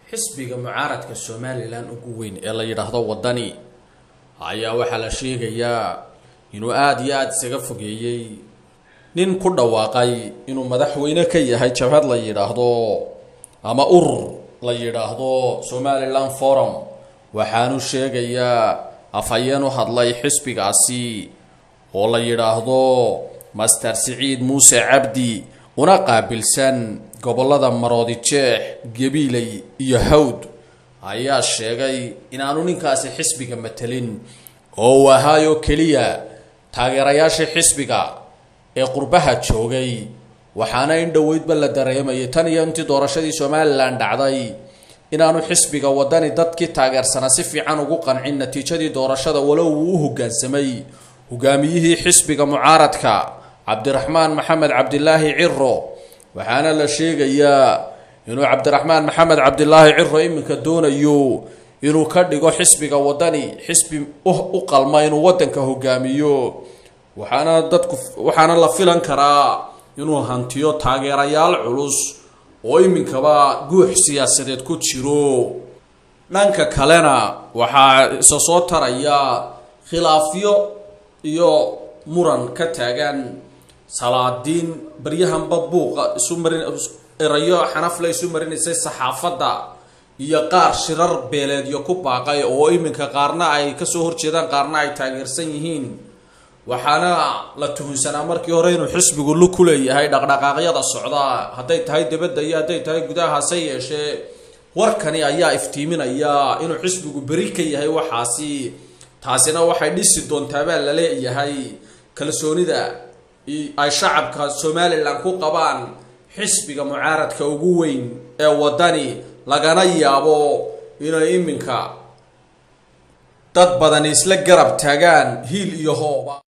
xisbiga mucaaradka Somaliland ugu weyn ee la yiraahdo wadani ayaa waxa la sheegayaa inuu aad iyo aad isaga fogeeyay nin ku dhawaaqay inuu madaxweyne ka yahay jabhad la yiraahdo ama la yiraahdo Somaliland Forum waxaanu sheegayaa afayenu hadlay xisbigaasi oo la yiraahdo Master Saciid Muuse Cabdi una qaabilsan gobolada Maroodijeex Gabiley iyo Hawd ayaa sheegay in aanu ninkaasi xisbiga matalin oo wahayo kaliya taageerayaasha xisbiga ee qurbaha joogay waxaana in dhaweydba la dareemayay tan iyo intii doorashadii Somaliland dhacday in aanu xisbiga wadani dadkii taageersana si fiican ugu qancin natiijadii doorashada walow uu hoggaansamay hogaamiyihii xisbiga mucaaradka Cabdiraxmaan Maxamed Cabdilaahi Cirro waxaana la sheegayaa inuu Cabdiraxmaan Maxamed Cabdilaahi Cirro iminka doonayo inuu ka dhigo xisbiga wadani xisbi u qalma inuu wadanka hogaamiyo waxaana la filan karaa inuu hantiyo taageerayaal culus oo iminkaba guux siyaasadeed ku jiro dhanka kalena waxa soo taraya khilaafyo iyo muran ka taagan salaadiin baryahan babuuqa isu marin erayo xanafle isu marinaysa saxaafada iyo qaar shirar beeleed iyo ku baaqay oo iminka qaarna ay ka soo horjeedaan qaarna ay taageersan yihiin waxaana la tuhunsanaa markii hore inuu xisbigu lu ku leeyahay dhaqdhaqaaqyada socda haday tahay dibadda iyo haday tahay gudaha yeeshee warkani ayaa iftiiminaya inuu xisbigu bari ka yahay waxaasi taasina waxay dhisi doontaa baa la leeyahay kalsoonida ay shacabka Somaliland ku qabaan xisbiga mucaaradka ugu weyn ee wadani lagana yaabo inay iminka dad badan isla garab taagaan hiil iyo hooba